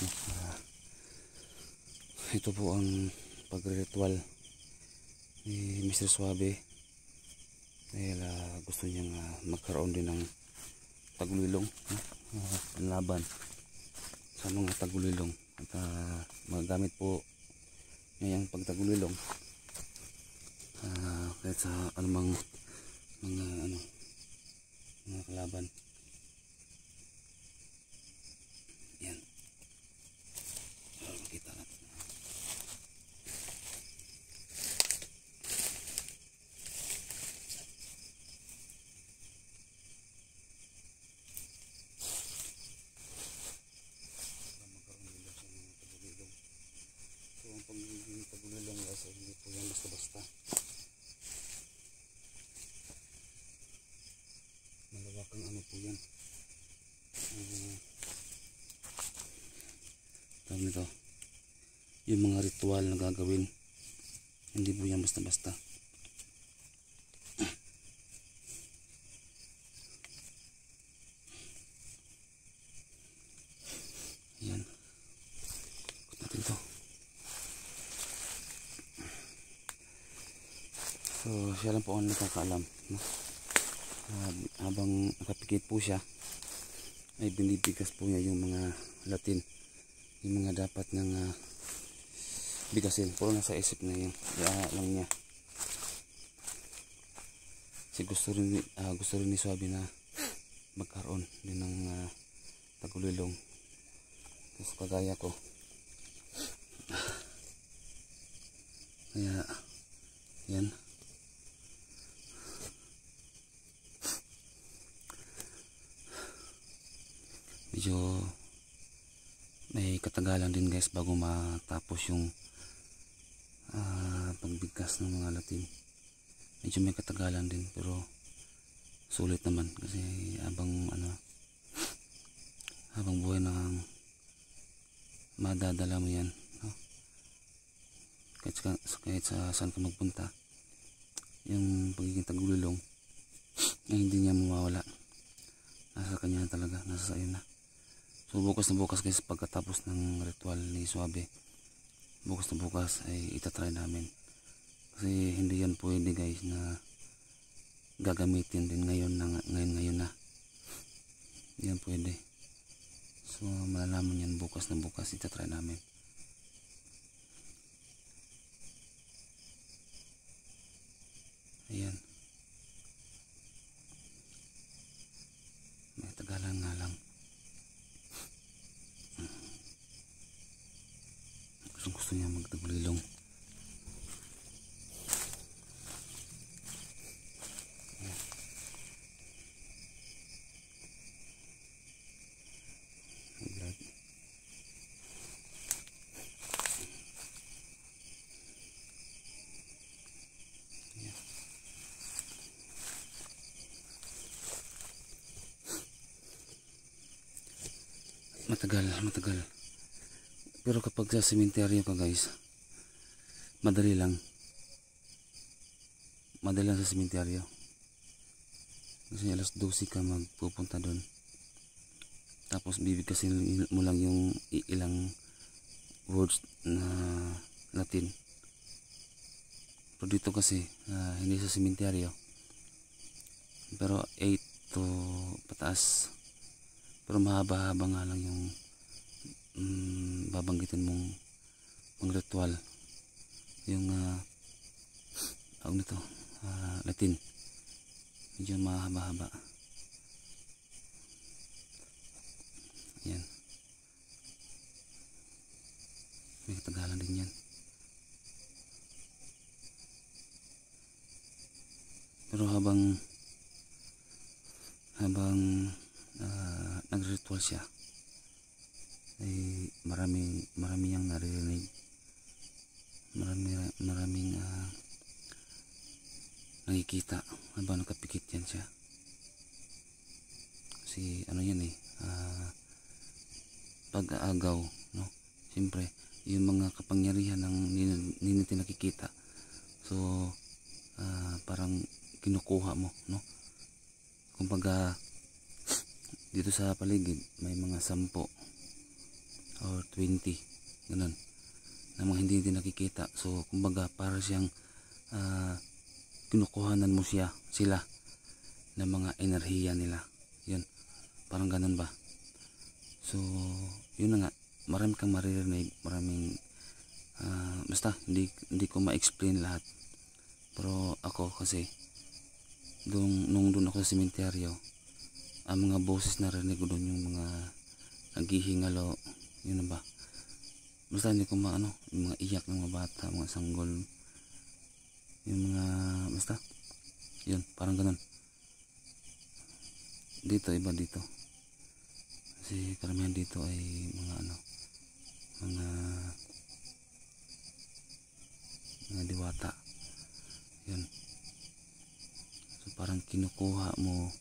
no? Ito po ang pagre-ritual ni Mr. Suabe dahil gusto niyang magkaroon din ng tagulilong, no? Panlaban sa mga tagulilong at magamit po niya yung pagtagulilong kahit sa anumang mga kalaban. Yan, makita natin. Ang pagiging tagulilong guys ay hindi po yan basta-basta. Malawakang ano po yan. Tawag nito, yung mga ritual na gagawin, hindi po yan basta-basta. Yan, ikot natin to. So siya lang po ang nakakaalam, no? Habang nakapikit po siya ay binibigkas po niya yung mga Latin, yung mga dapat nang bigasin. Puro nasa isip na yun lang niya. Kasi gusto rin ni Suabe na magkaroon din ng tagulilong. Tapos kagaya ko, kaya yan. Medyo may katagalan din guys bago matapos yung pagbigkas ng mga Latin. Medyo may katagalan din pero sulit naman kasi habang buhay na madadala mo yan, no? Kahit sa saan ka magpunta, yung pagiging tagulilong ay hindi niya mawawala. Nasa kanya talaga, nasa sa'yo na. So bukas na bukas guys, pagkatapos ng ritual ni Suabe, bukas na bukas ay itatry namin. Kasi hindi yan pwede guys na gagamitin din ngayon na. Hindi yan pwede. So malalaman yan bukas na bukas, itatry namin. Ayan. May tagalan nga lang. Gusto niya magtagulilong. Matagal. Pero kapag sa sementeryo ka guys, madali lang sa sementeryo. Kasi alas 12 ka magpupunta doon. Tapos bibigkasin mo lang yung ilang words na Latin. Pero dito kasi hindi sa sementeryo. Pero 8 to pataas. Pero mahaba-haba nga lang yung babanggitin mong ritual, yung Latin. Medyo mahaba-haba. Yan, may katagalan din yan. Pero habang nag-ritual siya ay maraming yang naririnig, maraming nakikita habang nakapikit yan siya. Kasi ano yan pag-aagaw, no? Siyempre yung mga kapangyarihan ng hindi natin nakikita, so parang kinukuha mo, no? Kumbaga dito sa paligid may mga 10 or 20, ganun, na mga hindi nakikita. So kumbaga para siyang kinukuhanan mo sila ng mga enerhiya nila, yun, parang ganun ba. So yun na nga, marami kang maririnig, maraming basta hindi ko ma-explain lahat. Pero ako kasi nung doon ako sa sementeryo, ang mga boses na rinig ko doon, yung mga naghihingalo, yun na ba, basta hindi ko yung mga iyak ng mga bata, mga sanggol, yung mga basta yun, parang ganun. Dito iba dito kasi karamihan dito ay mga diwata, yun. So parang kinukuha mo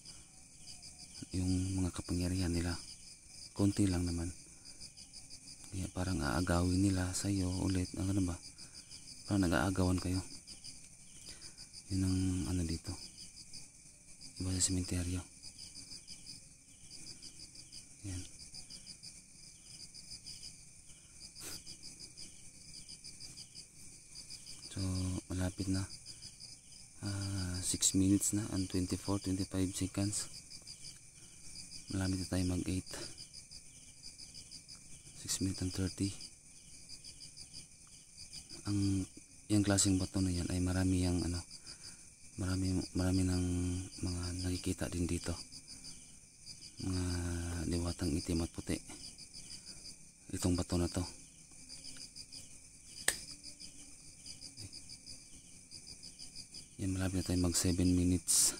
yung mga kapangyarihan nila, konti lang naman, kaya parang aagawin nila sa iyo ulit, ano ba, parang nag-aagawan kayo. Yun ang dito, iba sa sementeryo, yan. So malapit na, 6 minutes na and 25 seconds. Malapit na tayo mag 8. 6 minutes and 30. Yung klaseng bato na yan ay marami ng mga nakikita din dito, mga diwatang itim at puti, itong bato na to. Yan, malapit na tayo mag 7 minutes.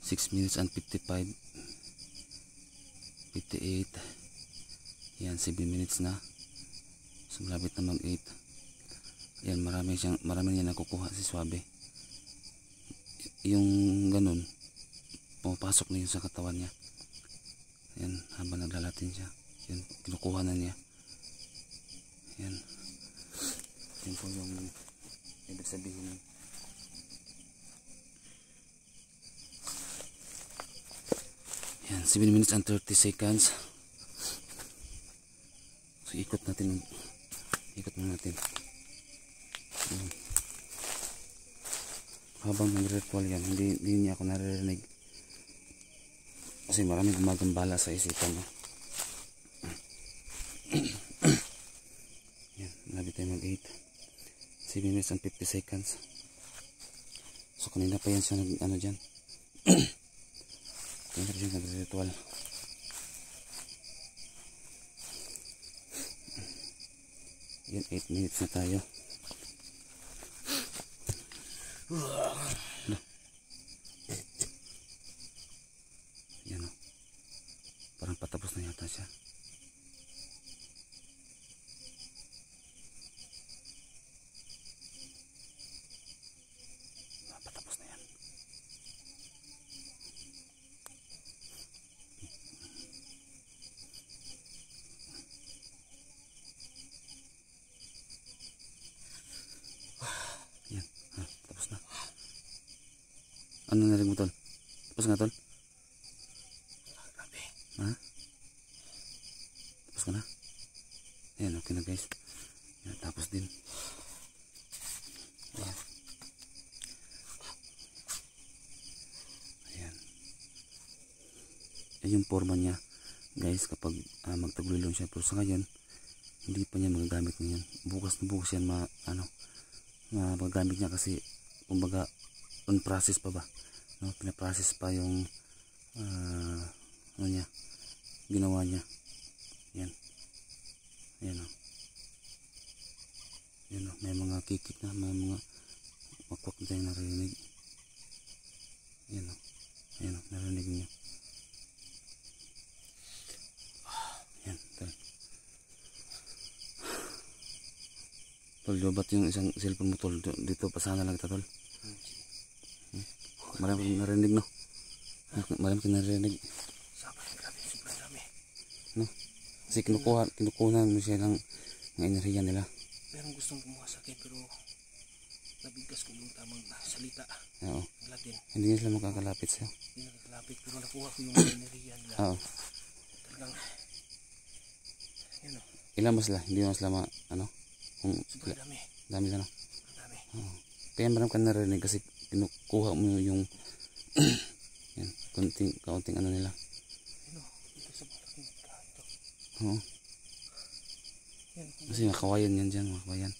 6 minutes and 55, 58. Yan, 7 minutes na. So malapit na mag 8. Yan, marami niya nakukuha si Swabe. Yung ganun, pumapasok na yun sa katawan niya. Yan, habang naglalatin siya, yan, kinukuha na niya. Yan, yan po yung ibig sabihin. Yan, 7 minutes and 30 seconds. So ikot natin. Yan. Habang nag-ritual yan, hindi niya ako naririnig kasi maraming gumagambala sa isipan mo. Yan, malapit tayo mag 8. 7 minutes and 50 seconds. So kanina pa yan siya dyan. Kanina pa siya nag-ritual. Yan, 8 minutes na tayo. Yan o, parang patapos na yata siya. Patapos na yan. Yan, tapos na. Ano narinig mo, tol? Tapos nga, tol? Grabe. Ha? Tapos ka na? Ayan, okay na guys. Yan, tapos din. Ayan. Ayan. Ayan yung forma niya guys kapag magtagulilong siya. Pero sa ngayon, hindi pa niya magagamit ngayon. Bukas na bukas yan magagamit niya kasi kumbaga on process pa ba, no? Pinaprocess pa yung niya, ginawa niya. Yan, yan o. Yan o, may mga kikik na, may mga wakwak na tayong narinig. Yan o, yan o, narinig niyo. Yan, tol. Tol, lobat yung isang cellphone mo, tol. Dito, pasana lang kita, tol. Marami kang narinig, no? Marami kang narinig. Grabe, sobrang dami. No? Kasi kinukuha mo siya ng enerhiya nila. Merong gustong kumuha sa akin pero nabigkas ko yung tamang salita. Oo. Ng Latin. Hindi na sila makakalapit sa'yo. Hindi nakakalapit pero nakuha ko yung enerhiya nila. Oo. Talagang, yun o. Ilan ba sila? Hindi mo sila ano? Kung Sobrang dami. dami ka na. Ang dami. Oo. Kaya marami ka narinig kasi kinukuha mo yung yan, kaunting ano nila. Ano? Dito sa malaking kanto. Oo. Yan. Kasi makawayan yan dyan, makawayan.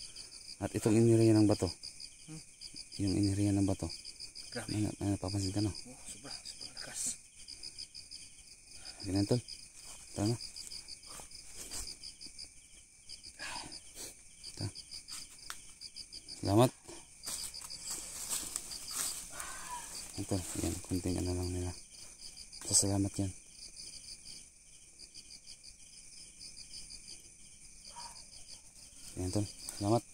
At itong iniriya ng bato. Yung iniriya ng bato. Grabe. Napapansin ka no? Oh, sobrang lakas. Ganyan tol. Tara na. Salamat. Ito, yan, kunting ano lang nila. Salamat yan. Yan tol, salamat.